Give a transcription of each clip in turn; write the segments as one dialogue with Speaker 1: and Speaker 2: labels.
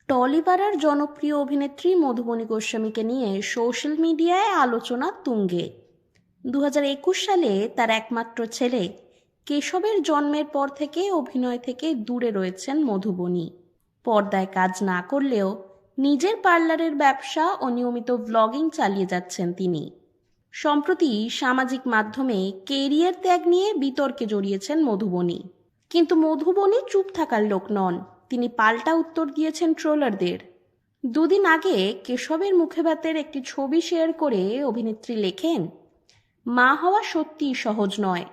Speaker 1: টলিপাড়ার জনপ্রিয় অভিনেত্রী মধুবনী গোস্বামীকে নিয়ে সোশ্যাল মিডিয়ায় আলোচনা তুঙ্গে। 2021 সালে তার একমাত্র ছেলে কেশবের জন্মের পর থেকে অভিনয় থেকে দূরে রয়েছেন মধুবনী। পর্দায় কাজ না করলেও নিজের পার্লারের ব্যবসা ও নিয়মিত ব্লগিং চালিয়ে যাচ্ছেন তিনি। সম্প্রতি সামাজিক মাধ্যমে কেরিয়ার ত্যাগ নিয়ে বিতর্কে জড়িয়েছেন মধুবনী, কিন্তু মধুবনী চুপ থাকার লোক নন। তিনি পাল্টা উত্তর দিয়েছেন ট্রোলারদের। দুদিন আগে কেশবের মুখে ভাতের একটি ছবি শেয়ার করে অভিনেত্রী লেখেন, মা হওয়া সত্যিই সহজ নয়।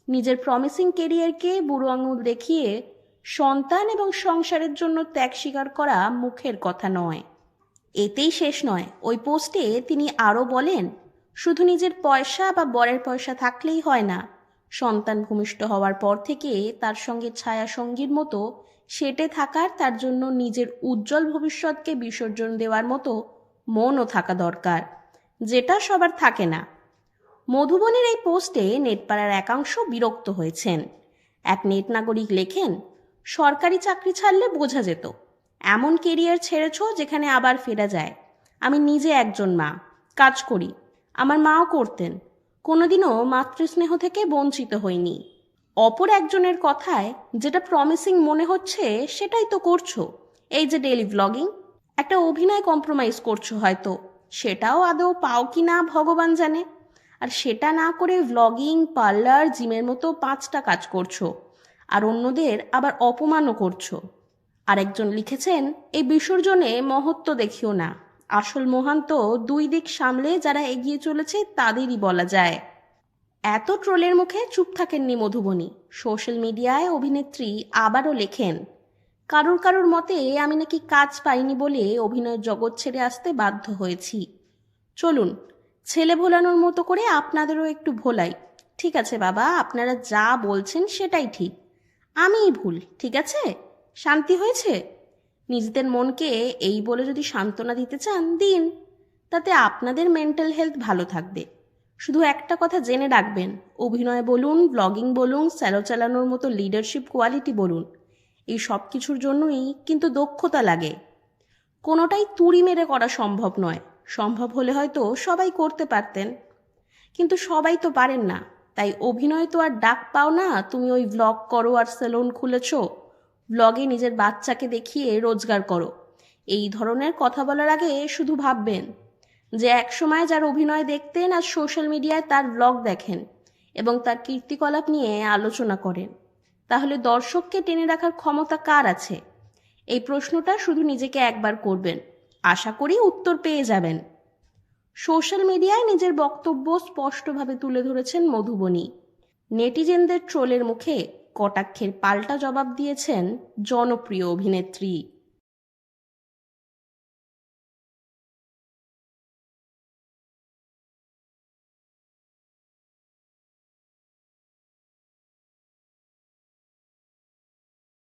Speaker 1: নিজের প্রমিসিং কেরিয়ারকে বুড়ো আঙুল দেখিয়ে সন্তান এবং সংসারের জন্য ত্যাগ স্বীকার করা মুখের কথা নয়। এতেই শেষ নয়, ওই পোস্টে তিনি আরও বলেন, শুধু নিজের পয়সা বা বরের পয়সা থাকলেই হয় না, সন্তান ভূমিষ্ঠ হওয়ার পর থেকে তার সঙ্গে ছায়া সঙ্গীর মতো সেটে থাকার, তার জন্য নিজের উজ্জ্বল ভবিষ্যৎকে বিসর্জন দেওয়ার মতো মনও থাকা দরকার, যেটা সবার থাকে না। মধুবনীর এই পোস্টে নেটপাড়ার একাংশ বিরক্ত হয়েছেন। এক নেট নাগরিক লেখেন, সরকারি চাকরি ছাড়লে বোঝা যেত, এমন কেরিয়ার ছেড়েছ যেখানে আবার ফেরা যায়। আমি নিজে একজন মা, কাজ করি, আমার মাও করতেন, কোনোদিনও মাতৃস্নেহ থেকে বঞ্চিত হইনি। অপর একজনের কথায়, যেটা প্রমিসিং মনে হচ্ছে সেটাই তো করছো, এই যে ডেইলি ব্লগিং, একটা অভিনয় কম্প্রোমাইজ করছো হয়তো, সেটাও আদৌ পাও কি না ভগবান জানে। আর সেটা না করে ব্লগিং, পার্লার, জিমের মতো 5টা কাজ করছো, আর অন্যদের আবার অপমানও করছো। আরেকজন লিখেছেন, এই বিসর্জনে মহত্ব দেখিও না, আসল মহান তো 2 দিক সামলে যারা এগিয়ে চলেছে তাদেরই বলা যায়। এত ট্রোলের মুখে চুপ থাকেননি মধুবনী। সোশ্যাল মিডিয়ায় অভিনেত্রী আবারও লেখেন, কারোর কারোর মতে আমি নাকি কাজ পাইনি বলে অভিনয়ের জগৎ ছেড়ে আসতে বাধ্য হয়েছি। চলুন ছেলে ভোলানোর মতো করে আপনাদেরও একটু ভোলাই। ঠিক আছে বাবা, আপনারা যা বলছেন সেটাই ঠিক, আমিই ভুল, ঠিক আছে, শান্তি হয়েছে। নিজেদের মনকে এই বলে যদি সান্ত্বনা দিতে চান দিন, তাতে আপনাদের মেন্টাল হেলথ ভালো থাকবে। শুধু একটা কথা জেনে রাখবেন, অভিনয় বলুন, ব্লগিং বলুন, স্যালো চালানোর মতো লিডারশিপ কোয়ালিটি বলুন, এই সব কিছুর জন্যই কিন্তু দক্ষতা লাগে। কোনোটাই তুড়ি মেরে করা সম্ভব নয়। সম্ভব হলে হয়তো সবাই করতে পারতেন, কিন্তু সবাই তো পারেন না। তাই অভিনয় তো আর ডাক পাও না তুমি ওই ব্লগ করো আর সেলুন খুলেছ, ব্লগে নিজের বাচ্চাকে দেখিয়ে রোজগার করো। এই ধরনের কথা বলার আগে শুধু ভাববেন যে একসময় যার অভিনয় দেখতেন আজ সোশ্যাল মিডিয়ায় তার ব্লগ দেখেন এবং তার কীর্তিকলাপ নিয়ে আলোচনা করেন। তাহলে দর্শককে টেনে রাখার ক্ষমতা কার আছে? এই প্রশ্নটা শুধু নিজেকে একবার করবেন, আশা করি উত্তর পেয়ে যাবেন। সোশ্যাল মিডিয়ায় নিজের বক্তব্য স্পষ্টভাবে তুলে ধরেছেন মধুবনী। নেটিজেনদের ট্রোলের মুখে কটাক্ষের পাল্টা জবাব দিয়েছেন জনপ্রিয় অভিনেত্রী।